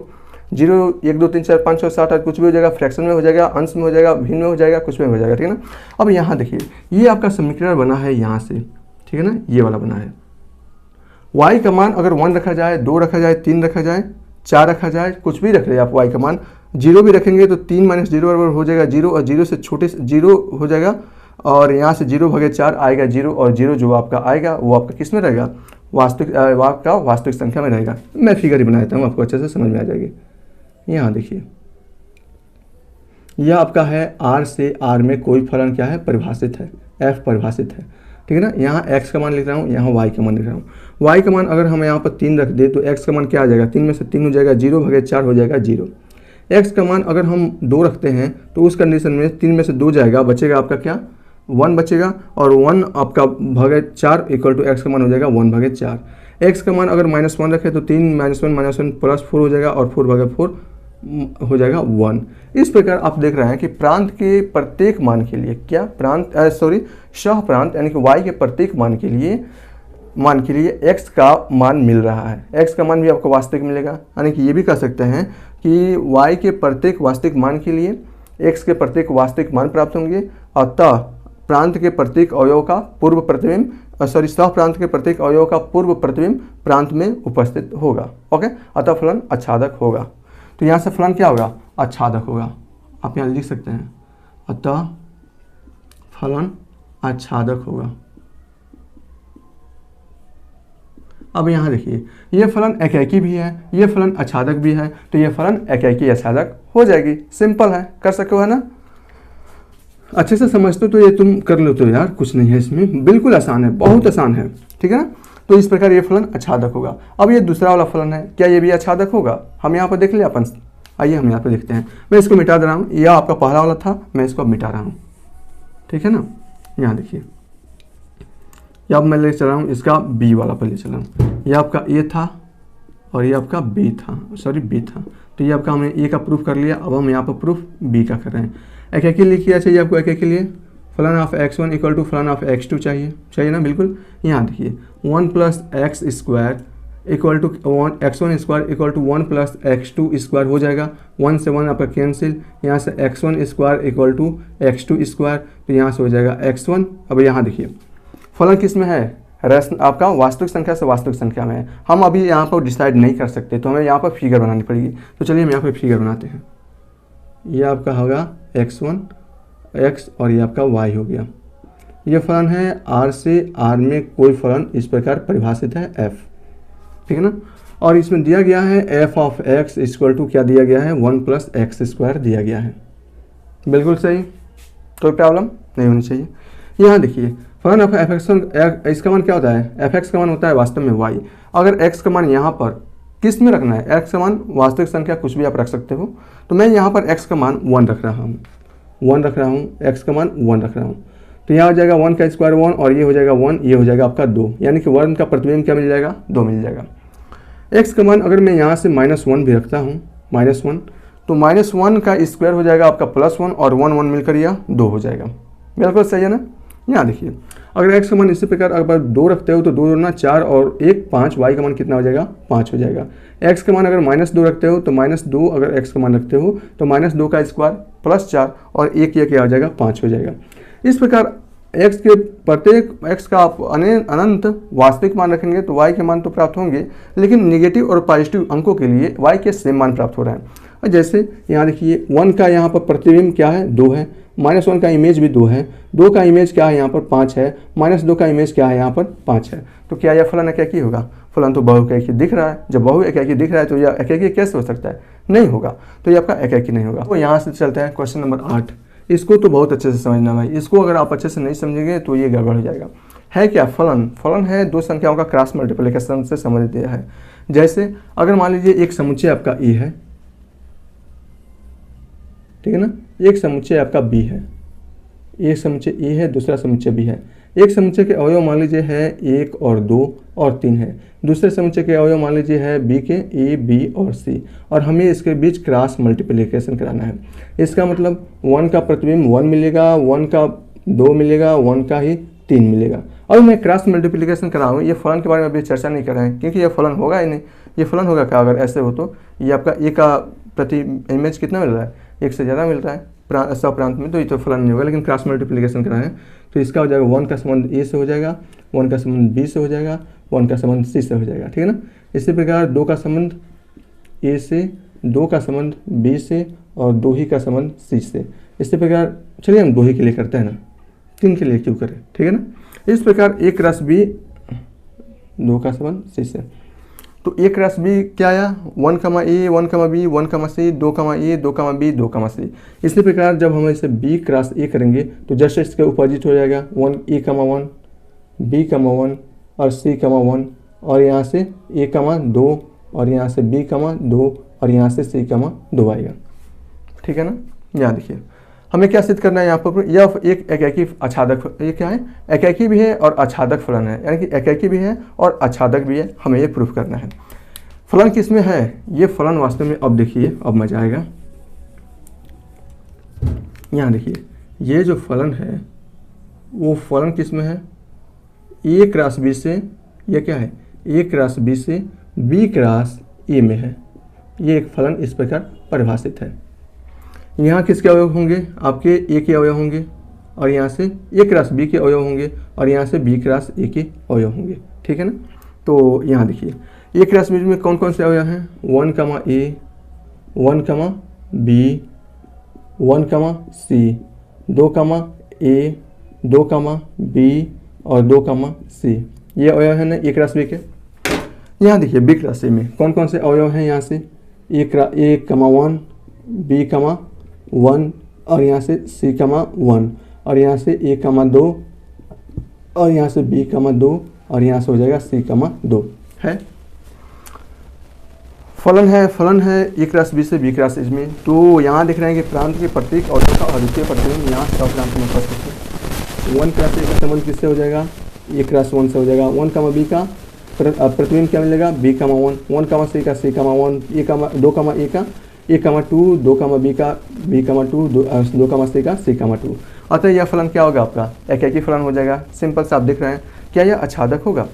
S1: 1 2 3 4 5 6 7 8 कुछ भी हो जाएगा, फ्रैक्शन में हो जाएगा, अंश में हो जाएगा, भिन्न में हो जाएगा, कुछ में हो जाएगा, ठीक है ना। अब यहाँ देखिए ये आपका समीकरण बना है यहाँ से, ठीक है ना, ये वाला बना है। y का मान अगर 1 रखा जाए, 2 रखा जाए, 3 रखा जाए, 4 रखा जाए, कुछ भी रख रहे आप y का मान, 0 भी रखेंगे तो 3 - 0 बराबर हो जाएगा 0, और 0 से छोटे 0 हो जाएगा, और यहाँ से 0/4 आएगा 0, और 0 जो आपका आएगा वो आपका किस में रहेगा, वास्तविक संख्या में रहेगा। मैं फिगर ही बना देता हूँ, आपको अच्छे से समझ में आ जाएगी। यहाँ देखिए यह आपका है r से r में कोई फलन क्या है, परिभाषित है, f परिभाषित है, ठीक है ना। यहाँ x का मान लिख रहा हूँ, यहाँ y का मान लिख रहा हूँ। y का मान अगर हम यहाँ पर 3 रख दे तो x का मान क्या आ जाएगा, 3 में से 3 हो जाएगा, 0/4 हो जाएगा 0। x का मान अगर हम 2 रखते हैं तो उस कंडीशन में 3 में से 2 जाएगा, बचेगा आपका क्या, 1 बचेगा, और 1 आपका /4 = x का मान हो जाएगा 1/4। x का मान अगर -1 रखे तो 3 - 1 + 4 हो जाएगा, और 4/4 हो जाएगा 1। इस प्रकार आप देख रहे हैं कि प्रांत के प्रत्येक मान के लिए क्या सह प्रांत यानी कि y के प्रत्येक मान के लिए x का मान मिल रहा है। x का मान भी आपको वास्तविक मिलेगा, यानी कि ये भी कह सकते हैं कि y के प्रत्येक वास्तविक मान के लिए x के प्रत्येक वास्तविक मान प्राप्त होंगे। अतः प्रांत के प्रत्येक अवयव का पूर्व प्रतिबिंब सह प्रांत के प्रत्येक अवयव का पूर्व प्रतिबिंब प्रांत में उपस्थित होगा। ओके, अतः फलन आच्छादक होगा। तो यहाँ से फलन क्या होगा, आच्छादक होगा। आप यहाँ लिख सकते हैं अतः फलन आच्छादक होगा। अब यहाँ देखिए ये फलन एकाकी भी है, ये फलन आच्छादक भी है, तो ये फलन एकाकी आच्छादक हो जाएगी। सिंपल है, कर सको है ना। अच्छे से समझते तो ये तुम कर लो तो यार कुछ नहीं है इसमें, बिल्कुल आसान है, बहुत आसान है, ठीक है ना। तो इस प्रकार ये फलन आच्छादक होगा। अब ये दूसरा वाला फलन है, क्या ये भी आच्छादक होगा? हम यहाँ पर देख लिया अपन, आइए हम यहाँ पर देखते हैं। मैं इसको मिटा दे रहा हूँ, यह आपका पहला वाला था, मैं इसको अब मिटा रहा हूँ, ठीक है ना। यहाँ देखिए, अब मैं ले चल रहा हूँ इसका बी वाला पर ले चल रहा हूँ। यह आपका ए था और ये आपका बी था, सॉरी बी था। तो ये आपका हमने ए का प्रूफ कर लिया। अब हम यहाँ पर प्रूफ बी का कर रहे हैं। एक एक के लिए क्या चाहिए आपको? एक एक के लिए फलन ऑफ x1 इक्वल टू फलन ऑफ x2 चाहिए ना, बिल्कुल। यहाँ देखिए 1 plus x square equal to x1 square equal to 1 plus x2 square हो जाएगा। 1 से 1 आपका कैंसिल, यहाँ से x1 square equal to x2 square, तो यहाँ से हो जाएगा x1। अब यहाँ देखिए फलन किस में है? आपका वास्तविक संख्या से वास्तविक संख्या में है। हम अभी यहाँ पर डिसाइड नहीं कर सकते, तो हमें यहाँ पर फिगर बनानी पड़ेगी। तो चलिए हम यहाँ पर फिगर बनाते हैं। ये आपका होगा x1 x और ये आपका y हो गया। ये फलन है R से R में कोई फलन इस प्रकार परिभाषित है f, ठीक है ना। और इसमें दिया गया है f of x equal to क्या दिया गया है? 1 प्लस एक्स स्क्वायर दिया गया है। बिल्कुल सही, कोई प्रॉब्लम नहीं होनी चाहिए। यहाँ देखिए फलन ऑफ एफ एक्स, इसका मान क्या होता है? एफ एक्स का मान होता है वास्तव में y। अगर x का मान यहाँ पर किस में रखना है? x का मान वास्तविक संख्या कुछ भी आप रख सकते हो। तो मैं यहाँ पर x का मान 1 रख रहा हूँ, 1 रख रहा हूँ, x का मान 1 रख रहा हूँ। तो यहाँ हो जाएगा 1 का स्क्वायर 1 और ये हो जाएगा 1, ये हो जाएगा आपका 2, यानी कि 1 का प्रतिबिंब क्या मिल जाएगा? 2 मिल जाएगा। x का मान अगर मैं यहाँ से -1 भी रखता हूँ, -1, तो -1 का स्क्वायर हो जाएगा आपका +1 और 1 1 मिलकर यह 2 हो जाएगा। बिल्कुल सही है ना। यहाँ देखिए अगर x का मान इसी प्रकार अगर 2 रखते हो तो 2 दूना 4 और 1 5, y का मान कितना हो जाएगा? 5 हो जाएगा। x का मान अगर -2 रखते हो तो -2, अगर x का मान रखते हो तो -2 का स्क्वायर +4 और 1 ये क्या हो जाएगा? 5 हो जाएगा। इस प्रकार x के प्रत्येक x का आप अनंत वास्तविक मान रखेंगे तो y के मान तो प्राप्त होंगे, लेकिन निगेटिव और पॉजिटिव अंकों के लिए y के सेम मान प्राप्त हो रहा है। और जैसे यहाँ देखिए 1 का यहाँ पर प्रतिबिंब क्या है? 2 है, -1 का इमेज भी 2 है, 2 का इमेज क्या है यहाँ पर? 5 है, -2 का इमेज क्या है यहाँ पर? 5 है। तो क्या यह फलन एकाकी होगा? फलन तो बहु एकाकी दिख रहा है। जब बहु एकाकी दिख रहा है तो यह एकाकी कैसे हो सकता है? नहीं होगा, तो ये आपका एकाकी नहीं होगा। तो यहाँ से चलते हैं क्वेश्चन नंबर 8। इसको तो बहुत अच्छे से समझना भाई, इसको अगर आप अच्छे से नहीं समझेंगे तो ये गड़बड़ हो जाएगा। है क्या? फलन है दो संख्याओं का क्रॉस मल्टीप्लिकेशन से संबंधित है। जैसे अगर मान लीजिए एक समुच्चय आपका ए है, ठीक है ना, एक समुच्चय आपका बी है, एक समुच्चय ए है, दूसरा समुच्चय बी है। एक समुच्चय के अवयव मान लीजिए है 1 और 2 और 3 है, दूसरे समुच्चय के अवयव मान लीजिए है बी के ए बी और सी, और हमें इसके बीच क्रॉस मल्टीप्लिकेशन कराना है। इसका मतलब 1 का प्रतिबिंब 1 मिलेगा, 1 का 2 मिलेगा, 1 का ही 3 मिलेगा। अब मैं क्रॉस मल्टीप्लिकेशन कराऊँ, ये फलन के बारे में अभी चर्चा नहीं कर रहे हैं क्योंकि ये फलन होगा ही नहीं। ये फलन होगा क्या अगर ऐसे हो? तो ये आपका ए का प्रति इमेज कितना मिल रहा है? 1 से ज़्यादा मिल रहा है सप्रांत में, तो ये तो फलन नहीं होगा। लेकिन क्रॉस मल्टीप्लिकेशन कराएं तो इसका हो जाएगा 1 का संबंध ए से हो जाएगा, 1 का संबंध बी से हो जाएगा, 1 का संबंध सी से हो जाएगा, ठीक है ना। इसी प्रकार 2 का संबंध ए से, 2 का संबंध बी से और 2 ही का संबंध सी से। इसी प्रकार चलिए हम 2 ही के लिए करते हैं ना, 3 के लिए क्यों करें, ठीक है ना। इस प्रकार ए क्रॉस बी, 2 का संबंध सी से, तो ए क्रॉस बी क्या आया? 1 कमा ए, 1 कमा बी, 1 कमा सी, 2 कमा ए, 2 कमा बी, 2 कमा सी। इसी प्रकार जब हम इसे बी क्रॉस ए करेंगे तो जस्ट इसके अपोजिट हो जाएगा 1 ए कमा 1, बी कमा 1 और सी कमा 1, और यहाँ से ए कमा 2 और यहाँ से बी कमा 2 और यहाँ से सी कमा 2 आएगा, ठीक है ना। यहाँ देखिए हमें क्या सिद्ध करना है यहाँ पर? यह एक एकाकी आच्छादक, ये क्या है? एकाकी भी है और आच्छादक फलन है, यानी कि एकाकी भी है और आच्छादक भी है। हमें ये प्रूफ करना है। फलन किस में है? ये फलन वास्तव में, अब देखिए अब मजा आएगा। यहाँ देखिए ये जो फलन है वो फलन किस में है? ए क्रॉस बी से, ये क्या है? ए क्रॉस बी से बी क्रॉस ए में है। ये एक फलन इस प्रकार परिभाषित है। यहाँ किसके अवयव होंगे? आपके ए के अवयव होंगे, और यहाँ से ए क्रॉस बी के अवयव होंगे, और यहाँ से बी क्रॉस ए के अवयव होंगे, ठीक है ना। तो यहाँ देखिए ए क्रॉस बी में कौन कौन से अवयव हैं? 1 कमा ए, 1 कमा बी, 1 कमा सी, 2 कमा ए, 2 कमा बी और 2 कमा सी। ये अवयव है ना ए क्रॉस बी के। यहाँ देखिए बी क्रॉस ए में कौन कौन से अवयव हैं? यहाँ से ए कमा 1, बी कमा 1 और यहाँ से C कमा 1 और यहाँ से A कमा 2 और यहाँ से B कमा 2 और यहाँ से हो जाएगा c,2 है। फलन है a क्रॉस b से b क्रॉस a में। तो यहाँ दिख रहे हैं कि प्रांत के प्रत्येक अवयव का अद्वितीय प्रतिबिंब यहाँ प्रांत में उपस्थित है। 1 क्रॉस a का संबंध किससे हो जाएगा, a क्रॉस 1 से हो जाएगा। 1, b का प्रतिबिंब क्या मिलेगा, b, 1, 1, c का c,1, 2, a का a,2, 2, b का b,2, 2, c का c,2। अतः यह फलन क्या होगा, आपका एकाकी फलन हो जाएगा। सिंपल सा आप देख रहे हैं। क्या यह आच्छादक होगा,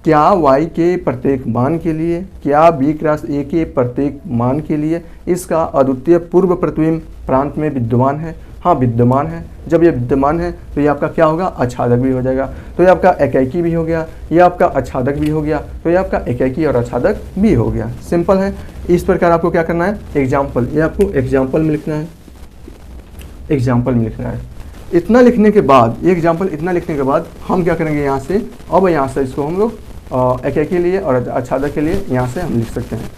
S1: क्या y के प्रत्येक मान के लिए, क्या b क्रॉस a के प्रत्येक मान के लिए इसका अद्वितीय पूर्व प्रतिबिंब प्रांत में विद्यमान है। हाँ, विद्यमान है। जब ये विद्यमान है तो ये आपका क्या होगा, आच्छादक भी हो जाएगा। तो ये आपका एकाकी भी हो गया, ये आपका आच्छादक भी हो गया, तो ये आपका एकाकी और आच्छादक भी हो गया। सिंपल है। इस प्रकार आपको क्या करना है, एग्जाम्पल, ये आपको एग्जाम्पल में लिखना है, एग्जाम्पल में लिखना है। इतना लिखने के बाद, ये एग्जाम्पल इतना लिखने के बाद हम क्या करेंगे, यहाँ से अब यहाँ से इसको हम लोग एकाकी के लिए और आच्छादक के लिए यहाँ से हम लिख सकते हैं।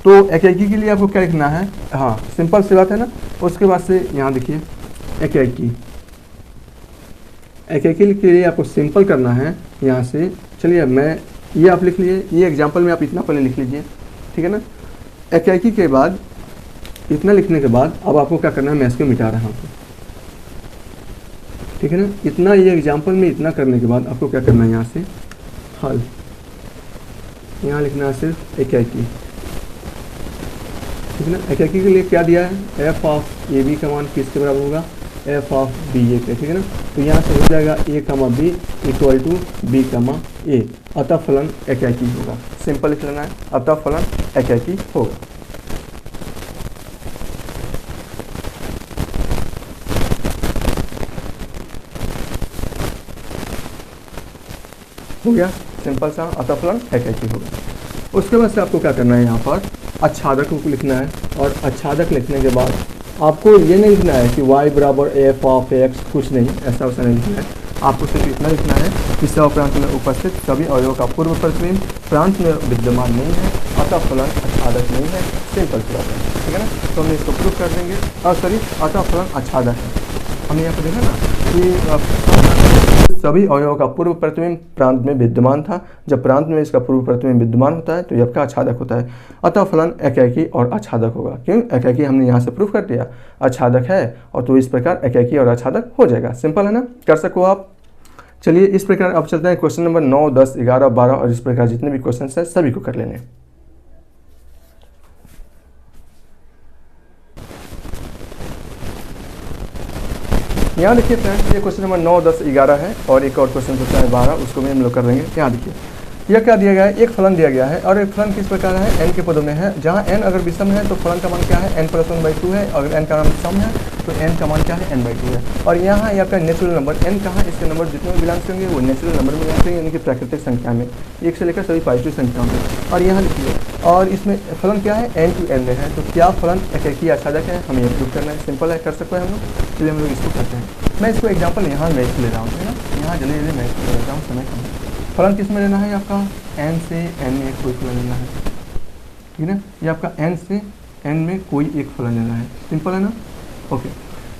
S1: तो एकाकी के लिए आपको क्या लिखना है, हाँ सिंपल सी बात है ना। उसके बाद से यहाँ देखिए एकाकी के लिए आपको सिंपल करना है यहाँ से। चलिए मैं ये आप लिख लीजिए, ये एग्जाम्पल में आप इतना पहले लिख लीजिए, ठीक है ना। एकाकी के बाद इतना लिखने के बाद अब आपको क्या करना है, मैं इसको मिटा रहा हूँ, ठीक है ना। इतना ये एग्जाम्पल में इतना करने के बाद आपको क्या करना है, यहाँ से हल, यहाँ लिखना है सिर्फ एकाकी, ठीक है ना। एकाकी के लिए क्या दिया है, एफ ऑफ ए बी का मान किसके बराबर होगा, एफ ऑफ बी ए के, ठीक है ना। तो यहाँ से हो जाएगा a, b equal to b, a। अतः फलन एकाकी होगा। सिंपल लिख लेना है, अतः फलन एकाकी होगा। हो गया सिंपल सा, अतः फलन एकाकी होगा। उसके बाद से आपको क्या करना है, यहाँ पर आच्छादक को लिखना है। और आच्छादक लिखने के बाद आपको ये नहीं लिखना है कि y बराबर एफ ऑफ एक्स, कुछ नहीं, ऐसा वैसा नहीं लिखना है। आपको सिर्फ इतना लिखना है कि प्रांत में उपस्थित सभी अवयवों का पूर्व प्रतिबिंब प्रांत में विद्यमान नहीं है, अतः फलन आच्छादक नहीं है। सिंपल सी बात है, ठीक है ना। तो हम इसको प्रूव कर देंगे। अतः फलन आच्छादक है। हमने यहाँ पर देखा ना कि सभी अवयवों का पूर्व प्रतिबिंब प्रांत में विद्यमान था। जब प्रांत में इसका पूर्व प्रतिबिंब विद्यमान होता है तो यह आपका आच्छादक होता है। अतः फलन एकाकी और आच्छादक होगा। क्यों, एकाकी हमने यहाँ से प्रूफ कर दिया, आच्छादक है, और तो इस प्रकार एकाकी और आच्छादक हो जाएगा। सिंपल है ना, कर सको आप। चलिए इस प्रकार अब चलते हैं क्वेश्चन नंबर 9, 10, 11, 12 और इस प्रकार जितने भी क्वेश्चन है सभी को कर लेने। यहाँ देखिए फ्रेंड्स, ये क्वेश्चन नंबर 9, 10, 11 है और एक और क्वेश्चन पूछा है 12, उसको भी हम लोग कर लेंगे। यहाँ देखिए यह क्या दिया गया है, एक फलन दिया गया है और एक फलन किस प्रकार है, n के पदों में है। जहाँ n अगर विषम है तो फलन का मान क्या है, n+1/2 है। अगर n का मान सम है तो n का मान क्या है, n/2 है। और यहाँ ये आपका नेचुरल नंबर n कहाँ, इसके नंबर जितने भी बिलोंग्स करेंगे वो नेचुरल नंबर में बिलोंग्स करेंगे, इनकी प्राकृतिक संख्या में, 1 से लेकर सभी पॉजिटिव संख्याओं में। और यहाँ लिखिए, और इसमें फलन क्या है, n to n में है। तो क्या फलन एकाकी आच्छादक है, हमें ये प्रूव करना है। सिंपल है, कर सकते हैं हम लोग। चलिए हम लोग इसको करते हैं। मैं इसको एग्जाम्पल यहाँ मैं इसको ले रहा हूँ, है ना। यहाँ जल्दी जल्दी मैं इसको ले रहा हूँ, समय कम। फलन किस में लेना है आपका, n से n में कोई फलन लेना है, ठीक है ना। ये आपका n से n में कोई एक फलन लेना है। सिंपल है ना, ओके।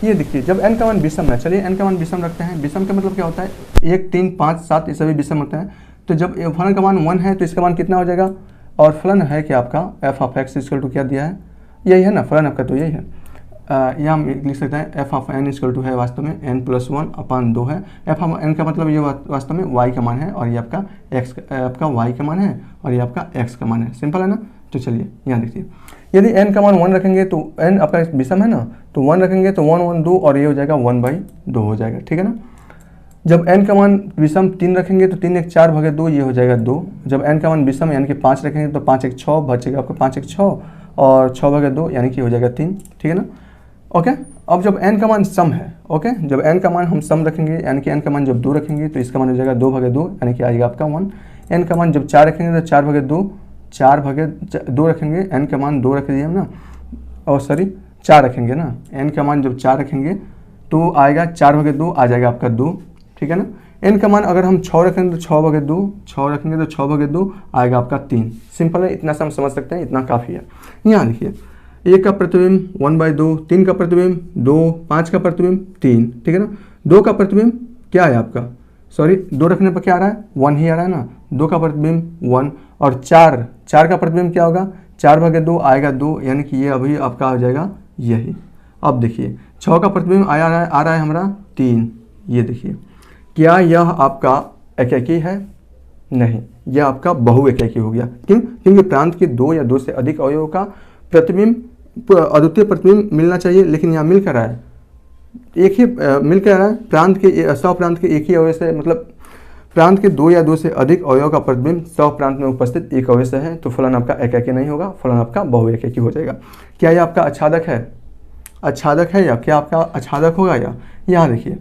S1: ये देखिए जब n का मान विषम है, चलिए n का मान विषम रखते हैं। विषम का मतलब क्या होता है, 1, 3, 5, 7 ये सभी विषम होता है। तो जब फलन का मान 1 है तो इसका मान कितना हो जाएगा, और फलन है कि आपका f of x equal to क्या दिया है, यही है ना फलन आपका, तो यही है। यहाँ हम लिख सकते हैं f of n equal to है वास्तव में n+1/2 है। एफ ऑफ एन का मतलब ये वास्तव में y का मान है और ये आपका x आपका y का मान है और ये आपका x का मान है। सिंपल है ना। तो चलिए यहाँ देखिए, यदि n का मान 1 रखेंगे तो n आपका विषम है ना, तो 1 रखेंगे तो 1, 1, 2 और ये हो जाएगा 1/2 हो जाएगा, ठीक है ना। जब n का मान विषम 3 रखेंगे तो 3, 1, 4/2 ये हो जाएगा 2। जब n का मान विषम यानी कि 5 रखेंगे तो 5, 1, 6 बचेगा आपका 5, 1, 6 और 6/2 यानी कि हो जाएगा 3, ठीक है ना। ओके अब जब n का मान सम है, ओके जब n का मान हम सम रखेंगे यानी कि n का मान जब 2 रखेंगे तो इसका मान हो जाएगा 2/2 यानी कि आएगा आपका 1। n का मान जब 4 रखेंगे तो 4/2 रखेंगे, n का मान 2 रख दिए हम ना, और सॉरी 4 रखेंगे ना। n का मान जब 4 रखेंगे तो आएगा 4/2 आ जाएगा आपका 2, ठीक है ना। n का मान अगर हम 6 रखेंगे तो 6/2, 6 रखेंगे तो 6/2 आएगा आपका 3। सिंपल है, इतना से हम समझ सकते हैं, इतना काफ़ी है। यहाँ देखिए 1 का प्रतिबिंब 1/2, 3 का प्रतिबिंब 2, 5 का प्रतिबिंब 3, ठीक है ना। 2 का प्रतिबिंब क्या है आपका सॉरी 2 रखने पर क्या आ रहा है, 1 ही आ रहा है ना, 2 का प्रतिबिंब 1, और 4 का प्रतिबिंब क्या होगा, 4/2 आएगा 2, यानी कि ये अभी आपका आ जाएगा यही। अब देखिए 6 का प्रतिबिंब आ रहा है हमारा 3, ये देखिए क्या यह आपका एकैकी है, नहीं, यह आपका बहुएकैकी हो गया। क्यों, क्योंकि प्रांत के 2 या 2 से अधिक अवयवों का प्रतिबिंब अद्वितीय प्रतिबिंब मिलना चाहिए, लेकिन यहाँ मिल कर रहा है एक ही मिल कर रहा है, प्रांत के स्वप्रांत के एक ही अवयव से, मतलब प्रांत के 2 या 2 से अधिक अवयव का प्रतिबिंब स्वप्रांत में उपस्थित एक अवयव से है, तो फलन आपका एकैकी नहीं होगा, फलन आपका बहुएकैकी हो जाएगा। क्या यह आपका आच्छादक है, आच्छादक है, या क्या आपका आच्छादक होगा? या यहाँ देखिए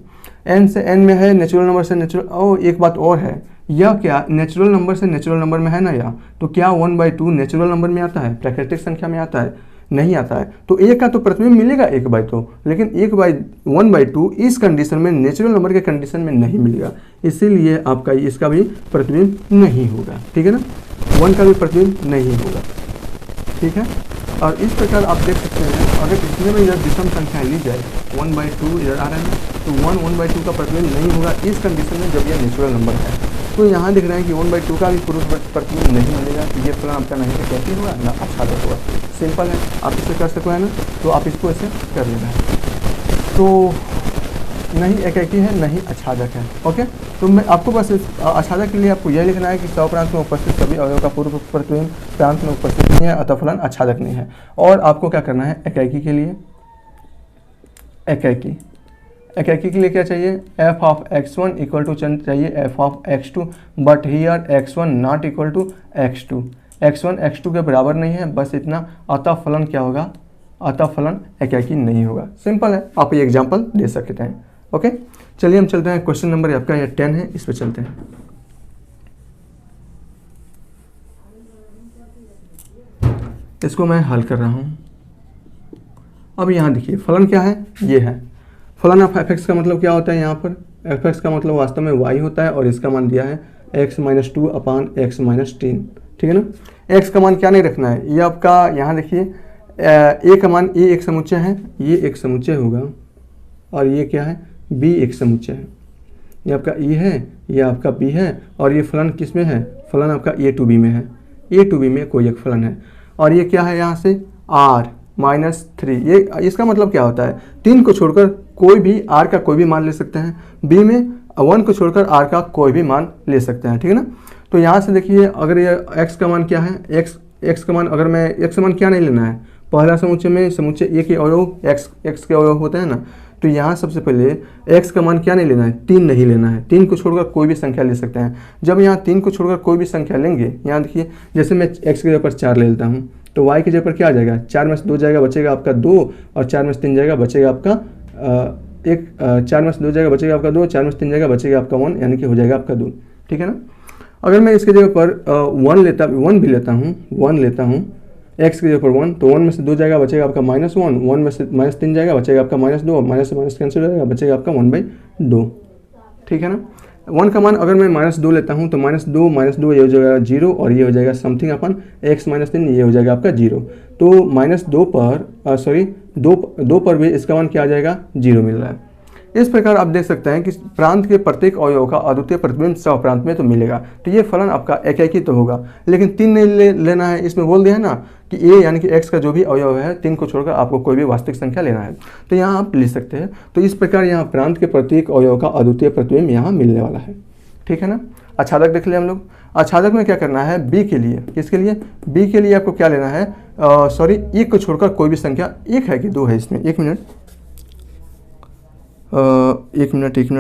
S1: n से n में है, नेचुरल नंबर से नेचुरल, ओ एक बात और है, यह क्या नेचुरल नंबर से नेचुरल नंबर में है ना, या तो क्या 1/2 नेचुरल नंबर में आता है, प्राकृतिक संख्या में आता है? नहीं आता है। तो एक का तो प्रतिबिंब मिलेगा 1/2, लेकिन 1/2 इस कंडीशन में, नेचुरल नंबर के कंडीशन में नहीं मिलेगा, इसीलिए आपका इसका भी प्रतिबिंब नहीं होगा, ठीक है ना, 1 का भी प्रतिबिंब नहीं होगा, ठीक है। और इस प्रकार आप देख सकते हैं, अगर इसमें में इधर विषम संख्या ली जाए 1/2 इधर आ रहा है, तो 1/2 का प्रतिबिंब नहीं होगा इस कंडीशन में जब यह नेचुरल नंबर है। तो यहाँ दिख रहा है कि 1/2 का भी पुरुष प्रतिबिंब नहीं मिलेगा, तो ये फलन आपका नहीं एकैकी होगा ना आच्छादक होगा। सिंपल है, आप इसे कर सको है ना, तो आप इसको ऐसे कर लेना है। तो नहीं एकैकी है, नहीं आच्छादक है, ओके। तो मैं आपको बस आच्छादक के लिए आपको यह लिखना है कि स्वप्रांत में उपस्थित सभी अवयव का पूर्व प्रतिबिंब प्रांत में उपस्थित नहीं है, अतः फलन आच्छादक नहीं है। और आपको क्या करना है एकैकी के लिए, एकैकी के लिए क्या चाहिए, f of x1 equal to चाहिए f of x2, but here x1 not equal to x2, x1 x2 के बराबर नहीं है, बस इतना, अतः फलन क्या होगा, अतः फलन एकैकी नहीं होगा। सिंपल है, आप ये एग्जाम्पल दे सकते हैं, ओके। चलिए हम चलते हैं, क्वेश्चन नंबर आपका ये 10 है, इस पर चलते हैं। इसको मैं हल कर रहा हूँ। अब यहाँ देखिए फलन क्या है, ये है फलन ऑफ f का मतलब क्या होता है, यहाँ पर f का मतलब वास्तव में y होता है, और इसका मान दिया है x-2 अपान x-3, ठीक है ना। x का मान क्या नहीं रखना है, ये आपका यहाँ देखिए a का मान, a एक समुच्चय है, ये एक समुच्चय होगा, और ये क्या है, b एक समुच्चय है, ये आपका e है, ये आपका b है, और ये फलन किस में है, फलन आपका a to b में है, a to b में कोई एक फलन है, और ये क्या है यहाँ से r-3, ये इसका मतलब क्या होता है, 3 को छोड़कर कोई भी r का कोई भी मान ले सकते हैं, b में 1 को छोड़कर r का कोई भी मान ले सकते हैं, ठीक है ना। तो यहाँ से देखिए अगर ये x का मान क्या है, x का मान, अगर मैं x का मान क्या नहीं लेना है, पहला समुच्चय में समुच्चय a के अवयव x के अवयव होते हैं ना, तो यहाँ सबसे पहले x का मान क्या नहीं लेना है, 3 नहीं लेना है, 3 को छोड़कर कोई भी संख्या ले सकते हैं। जब यहाँ 3 को छोड़कर कोई भी संख्या लेंगे, यहाँ देखिए जैसे मैं x के जगह पर 4 ले लेता हूँ, तो y की जगह पर क्या आ जाएगा, 4 में से 2 जाएगा बचेगा आपका 2, और 4 में से 3 जाएगा बचेगा आपका 4 में से 2 जाएगा बचेगा आपका 2, 4 में से 3 जाएगा बचेगा आपका 1, यानी कि हो जाएगा आपका 2, ठीक है ना। अगर मैं इसके जगह पर 1 भी लेता हूँ x की जगह पर 1, तो 1 में से 2 जाएगा बचेगा आपका -1, 1 में से -3 जाएगा बचेगा आपका -2, और माइनस से माइनस कैंसिल हो जाएगा बचेगा आपका 1/2, ठीक है ना। 1 का मान अगर मैं -2 लेता हूँ, तो -2 ये हो जाएगा 0, और ये हो जाएगा समथिंग अपन x -3, ये हो जाएगा आपका 0। तो -2 पर 2 पर भी इसका मान क्या आ जाएगा, 0 मिल रहा है। इस प्रकार आप देख सकते हैं कि प्रांत के प्रत्येक अवयव का अद्वितीय प्रतिबिंब स्वप्रांत में तो मिलेगा, तो ये फलन आपका एकैकी तो होगा, लेकिन 3 नहीं लेना है, इसमें बोल दिया है ना कि a यानी कि x का जो भी अवयव है 3 को छोड़कर आपको कोई भी वास्तविक संख्या लेना है, तो यहाँ आप लिख सकते हैं। तो इस प्रकार यहाँ प्रांत के प्रत्येक अवयव का अद्वितीय प्रतिबिंब यहाँ मिलने वाला है, ठीक है ना। आच्छादक देख लिया हम लोग। आच्छादक में क्या करना है, b के लिए, किसके लिए, b के लिए आपको क्या लेना है, सॉरी 1 को छोड़कर कोई भी संख्या, 1 है कि 2 है इसमें, 1 मिनट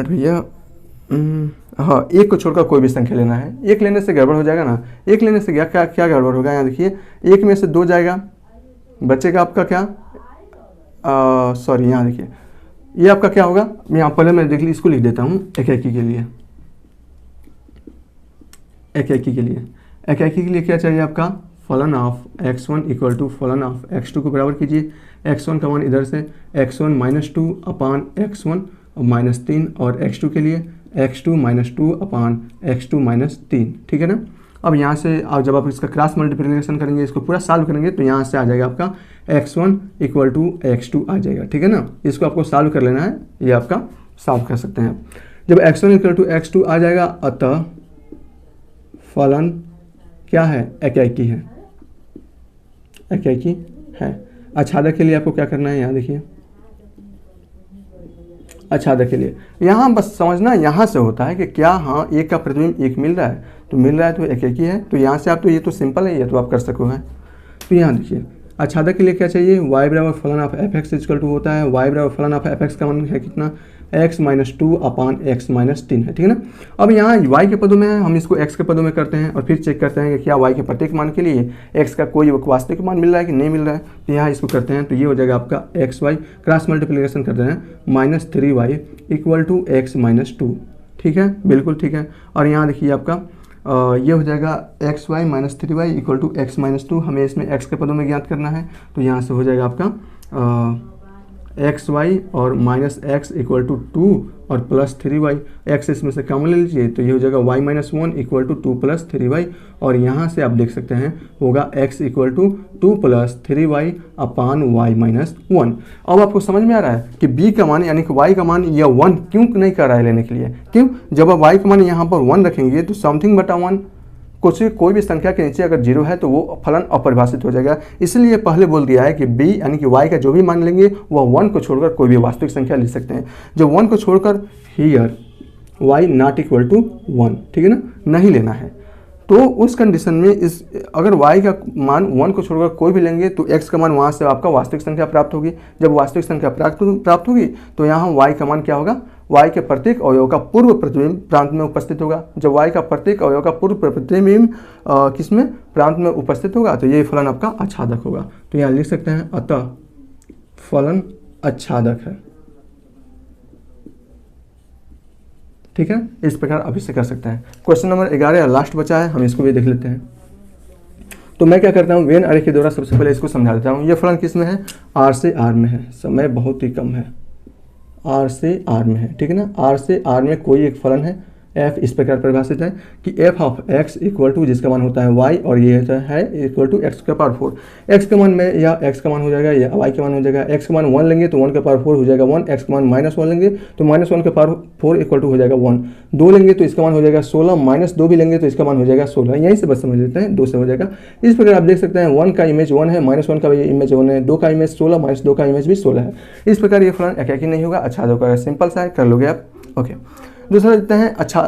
S1: भैया, हाँ 1 को छोड़कर कोई भी संख्या लेना है। 1 लेने से गड़बड़ हो जाएगा ना, 1 लेने से क्या गड़बड़ होगा, यहाँ देखिए 1 में से 2 जाएगा बचेगा आपका क्या, सॉरी यहाँ देखिए ये आपका क्या होगा, मैं यहाँ पहले मैं देख ली इसको लिख देता हूँ एकैकी के लिए। एकैकी के लिए क्या चाहिए आपका, फलन ऑफ x1 इक्वल टू फलन ऑफ x2 को बराबर कीजिए, x1 का मान इधर से x1 -2 अपान x1 -3, और x2 के लिए x2 -2 अपान x2 -3, ठीक है ना। अब यहाँ से आप जब आप इसका क्रॉस मल्टीप्लिकेशन करेंगे, इसको पूरा सॉल्व करेंगे, तो यहाँ से आ जाएगा आपका x1 इक्वल टू x2 आ जाएगा, ठीक है ना। इसको आपको सॉल्व कर लेना है, ये आपका साफ कर सकते हैं। जब x1 इक्वल टू x2 आ जाएगा, अतः फलन क्या है, एकाकी है, एकाकी है। आच्छादक के लिए आपको क्या करना है, यहाँ देखिए, आच्छादक के लिए यहाँ बस समझना यहाँ से होता है कि क्या हाँ एक का प्रतिबिंब एक मिल रहा है, तो मिल रहा है तो एकाकी है, तो यहाँ से आप तो ये तो सिंपल है, ये तो आप कर सकोगे। तो यहाँ देखिए आच्छादक के लिए क्या चाहिए, y बराबर फलन of f x equal to होता है, y बराबर फलन ऑफ एफ एक्स का मान है कितना, x माइनस 2 अपान x माइनस 3 है, ठीक है ना। अब यहाँ y के पदों में है, हम इसको x के पदों में करते हैं और फिर चेक करते हैं कि क्या y के प्रत्येक मान के लिए x का कोई वास्तविक मान मिल रहा है कि नहीं मिल रहा है। तो यहाँ इसको करते हैं, तो ये हो जाएगा आपका एक्स वाई, क्रॉस मल्टीप्लिकेशन करते हैं, -3y equal to x minus 2, ठीक है, बिल्कुल ठीक है। और यहाँ देखिए आपका ये हो जाएगा x y minus 3y equal to x minus 2, हमें इसमें x के पदों में ज्ञात करना है। तो यहाँ से हो जाएगा आपका एक्स वाई और माइनस एक्स इक्वल टू 2 और प्लस 3y, एक्स इसमें से कॉमन ले लीजिए, तो ये हो जाएगा y minus 1 equal to 2 plus 3y, और यहाँ से आप देख सकते हैं होगा x equal to 2 plus 3y upon y minus 1। अब आपको समझ में आ रहा है कि b का मान यानी कि y का मान यह 1 क्यों नहीं कर रहा है लेने के लिए, क्यों, जब आप y का मान यहाँ पर 1 रखेंगे तो समथिंग बटा 1, कोई भी संख्या के नीचे अगर 0 है तो वो फलन अपरिभाषित हो जाएगा। इसलिए पहले बोल दिया है कि b यानी कि y का जो भी मान लेंगे वह 1 को छोड़कर कोई भी वास्तविक संख्या ले सकते हैं। जब 1 को छोड़कर here y not equal to 1, ठीक है ना, नहीं लेना है, तो उस कंडीशन में इस अगर y का मान 1 को छोड़कर कोई भी लेंगे तो x का मान वहाँ से आपका वास्तविक संख्या प्राप्त होगी। जब वास्तविक संख्या प्राप्त होगी तो यहाँ y का मान क्या होगा, y के प्रत्येक अवयव का पूर्व प्रतिबिंब प्रांत में उपस्थित होगा। जब y का प्रत्येक अवयव का पूर्व प्रतिबिंब किसमें, प्रांत में उपस्थित होगा, तो ये फलन आपका आच्छादक होगा। तो यहाँ लिख सकते हैं अतः फलन आच्छादक है, ठीक है। इस प्रकार आप इसे कर सकते हैं। क्वेश्चन नंबर 11 लास्ट बचा है, हम इसको भी देख लेते हैं। तो मैं क्या करता हूँ, वेन अरे के द्वारा सबसे पहले इसको समझा देता हूँ। ये फलन किस में है, r से r में है, समय बहुत ही कम है, r से r में है, ठीक है ना। r से r में कोई एक फलन है f इस प्रकार परिभाषित है कि f of x equal to जिसका मान होता है y और ये है इक्वल टू x का पावर 4। x का मान में या x का मान हो जाएगा या y का मान हो जाएगा। x का मान 1 लेंगे तो 1 का पावर 4 हो जाएगा 1, x का मान -1 लेंगे तो -1 का पावर 4 इक्वल टू हो जाएगा 1, 2 लेंगे तो इसका मान हो जाएगा 16, -2 भी लेंगे तो इसका मान हो जाएगा 16। यहीं से बस समझ लेते हैं, 2 से हो जाएगा। इस प्रकार आप देख सकते हैं 1 का इमेज 1 है, -1 का इमेज 1 है, 2 का इमेज 16, -2 का इमेज भी 16 है। इस प्रकार ये फलन एकाकी नहीं होगा, आच्छादक होगा। सिंपल सा है, कर लोगे आप, ओके। दूसरा देखते हैं, अच्छा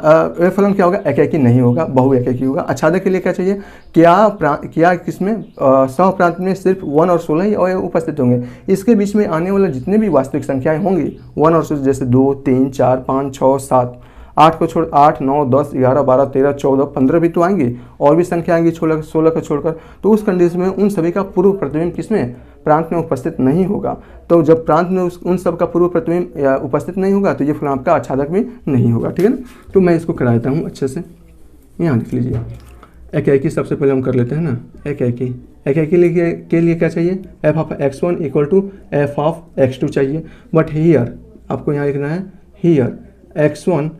S1: फलन क्या होगा, एकाकी नहीं होगा, बहु एकाकी होगा। आच्छादक के लिए क्या चाहिए, क्या किसमें सह प्रांत में सिर्फ 1 और 16 ही उपस्थित होंगे। इसके बीच में आने वाले जितने भी वास्तविक संख्याएं होंगी 1 और 16 जैसे 2, 3, 4, 5, 6, 7, 8 को छोड़ 8, 9, 10, 11, 12, 13, 14, 15 भी तो आएंगी, और भी संख्या आएंगी 16 को छोड़कर। तो उस कंडीशन में उन सभी का पूर्व प्रतिबिंब किसमें, प्रांत में उपस्थित नहीं होगा। तो जब प्रांत में उन सब का पूर्व प्रतिबिंब उपस्थित नहीं होगा तो ये फलन आपका आच्छादक भी नहीं होगा, ठीक है ना। तो मैं इसको करा देता हूँ अच्छे से, यहाँ लिख लीजिए। एकाकी सबसे पहले हम कर लेते हैं ना, एकाकी के लिए क्या चाहिए, f of x1 equal to f of x2 चाहिए। बट हियर आपको यहाँ लिखना है, here x1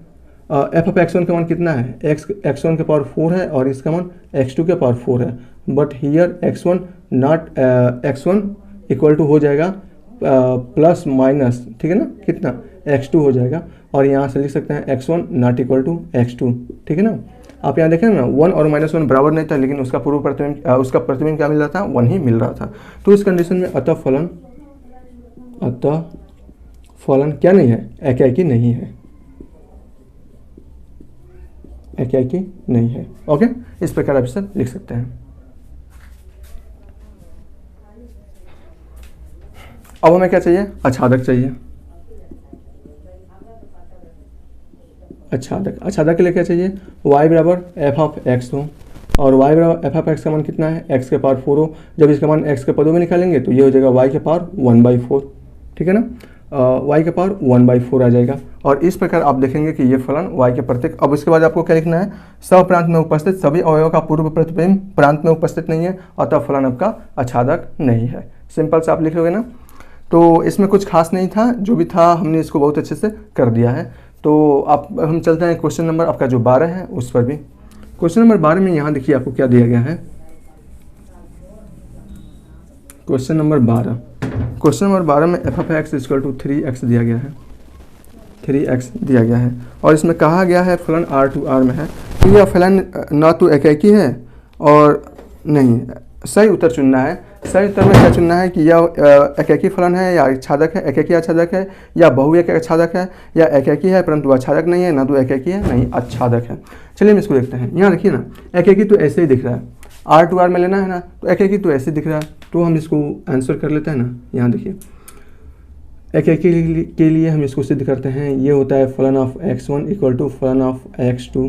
S1: f of x1 का मान कितना है, x1 के पावर 4 है और इसका मान x2 के पावर 4 है। But here x1 not x1 equal to हो जाएगा प्लस माइनस, ठीक है ना, कितना x2 हो जाएगा। और यहाँ से लिख सकते हैं x1 not equal to x2, ठीक है ना। आप यहाँ देखें ना 1 और -1 बराबर नहीं था, लेकिन उसका पूर्व प्रतिबिंब उसका प्रतिबिंब क्या मिल रहा था, 1 ही मिल रहा था। तो इस कंडीशन में अतः फलन क्या नहीं है, एकाकी नहीं है, एकाकी नहीं है, ओके। इस प्रकार आप इसे लिख सकते हैं। अब हमें क्या चाहिए, आच्छादक चाहिए। आच्छादक के लिए क्या चाहिए, y बराबर f ऑफ x हो, और y बराबर f ऑफ x का मान कितना है, x के पावर 4 हो। जब इसका मान x के पदों में निकालेंगे तो ये हो जाएगा y के पावर 1/4, ठीक है ना, y के पावर 1/4 आ जाएगा। और इस प्रकार आप देखेंगे कि ये फलन y के प्रत्येक। अब इसके बाद आपको क्या लिखना है, सह प्रांत में उपस्थित सभी अवयवों का पूर्व प्रतिबिंब प्रांत में उपस्थित नहीं है, अतः फलन आपका आच्छादक नहीं है। सिंपल से आप लिख लोगे ना। तो इसमें कुछ खास नहीं था, जो भी था हमने इसको बहुत अच्छे से कर दिया है। तो आप हम चलते हैं क्वेश्चन नंबर आपका जो 12 है उस पर भी। क्वेश्चन नंबर 12 में यहाँ देखिए आपको क्या दिया गया है, क्वेश्चन नंबर 12 में f of x equal to 3x दिया गया है, 3x दिया गया है और इसमें कहा गया है फलन R2R में है, तो यह फलन ना तो एकाकी है और नहीं, सही उत्तर चुनना है। सही उत्तर में क्या चुनना है कि यह एकाकी फलन है या आच्छादक है, एकाकी आच्छादक है या बहुएक आच्छादक है या एकाकी है परंतु आच्छादक नहीं है, ना तो एकाकी है नहीं आच्छादक है। चलिए हम इसको देखते हैं। यहाँ देखिए ना, एकाकी तो ऐसे ही दिख रहा है, R2R में लेना है ना, तो एकाकी तो ऐसे दिख रहा है, तो हम इसको आंसर कर लेते हैं ना। यहाँ देखिए, एकाकी के लिए हम इसको सिद्ध करते हैं, ये होता है फलन ऑफ x1 इक्वल टू फलन ऑफ x2,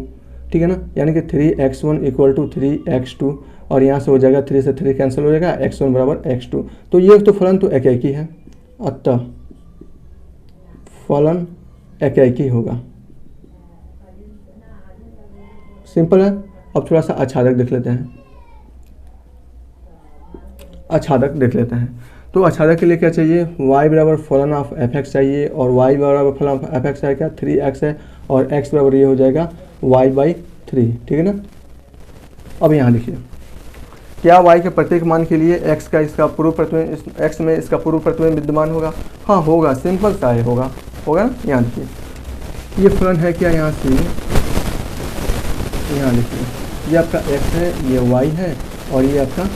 S1: ठीक है ना, यानी कि 3x1 इक्वल टू 3x2 और यहाँ से हो जाएगा 3 से 3 कैंसिल हो जाएगा, x1 बराबर x2। तो ये तो फलन तो एकाकी है, अतः फलन एकाकी होगा। सिंपल है। अब थोड़ा सा आच्छादक देख लेते हैं, आच्छादक देख लेते हैं। तो आच्छादक के लिए क्या चाहिए, y बराबर फलन ऑफ f(x) चाहिए और y बराबर फलन ऑफ f(x) है क्या, 3x है और x बराबर ये हो जाएगा y/3, ठीक है ना। अब यहाँ देखिए, क्या y के प्रत्येक मान के लिए x का इसका पूर्व प्रतिबिंब, x में इसका पूर्व प्रतिबिंब विद्यमान होगा? हाँ होगा, सिंपल सा है, होगा ना। यहाँ देखिए, ये फलन है क्या, यहाँ से यहाँ देखिए, ये आपका x है, ये y है और ये आपका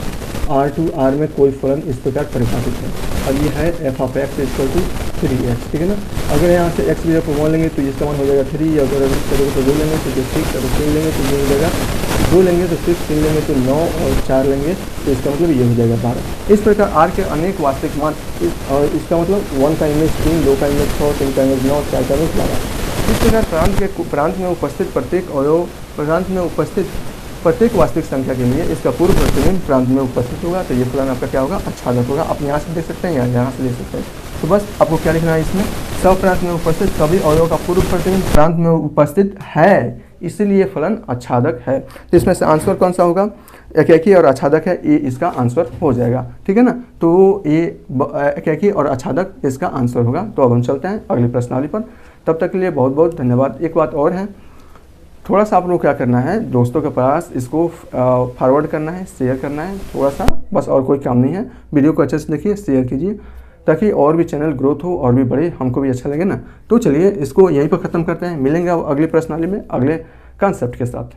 S1: R2R में कोई फलन इस प्रकार परिभाषित है और ये है f(x) इक्वल टू 3x, ठीक है ना। अगर यहाँ से x भी आप मान लेंगे तो इसका मान हो जाएगा 3, अगर तो 2 लेंगे तो 6, अगर 3 लेंगे तो ये हो जाएगा 2 लेंगे तो 6, 3 लेंगे तो 9 और 4 लेंगे तो इसका मतलब ये हो जाएगा 12। इस प्रकार R के अनेक वास्तविक मान और इसका मतलब 1 का इमेज 3, 2 का इमेज 6, 3 का इमेज 9, 4 का इमेज 12। इस प्रकार प्रांत में उपस्थित प्रत्येक अवयव, प्रांत में उपस्थित प्रत्येक वास्तविक संख्या के लिए इसका पूर्व प्रतिबिंब प्रांत में उपस्थित होगा, तो ये फलन आपका क्या होगा, आच्छादक होगा। आप यहाँ से देख सकते हैं या यहाँ से देख सकते हैं। तो बस आपको क्या लिखना है इसमें, सब प्रांत में उपस्थित सभी अवयवों का पूर्व प्रतिबिंब प्रांत में उपस्थित है, इसलिए फलन आच्छादक है। तो इसमें से आंसर कौन सा होगा, एकाकी और आच्छादक है, ये इसका आंसर हो जाएगा, ठीक है ना। तो ये एकाकी और आच्छादक इसका आंसर होगा। तो अब हम चलते हैं अगली प्रश्नावली पर। तब तक के लिए बहुत बहुत धन्यवाद। एक बात और है, थोड़ा सा आप लोग क्या करना है, दोस्तों के पास इसको फॉरवर्ड करना है, शेयर करना है थोड़ा सा, बस और कोई काम नहीं है। वीडियो को अच्छे से देखिए, शेयर कीजिए ताकि और भी चैनल ग्रोथ हो और भी बढ़े, हमको भी अच्छा लगे ना। तो चलिए इसको यहीं पर ख़त्म करते हैं, मिलेंगे अब अगली प्रश्नावली में अगले कॉन्सेप्ट के साथ।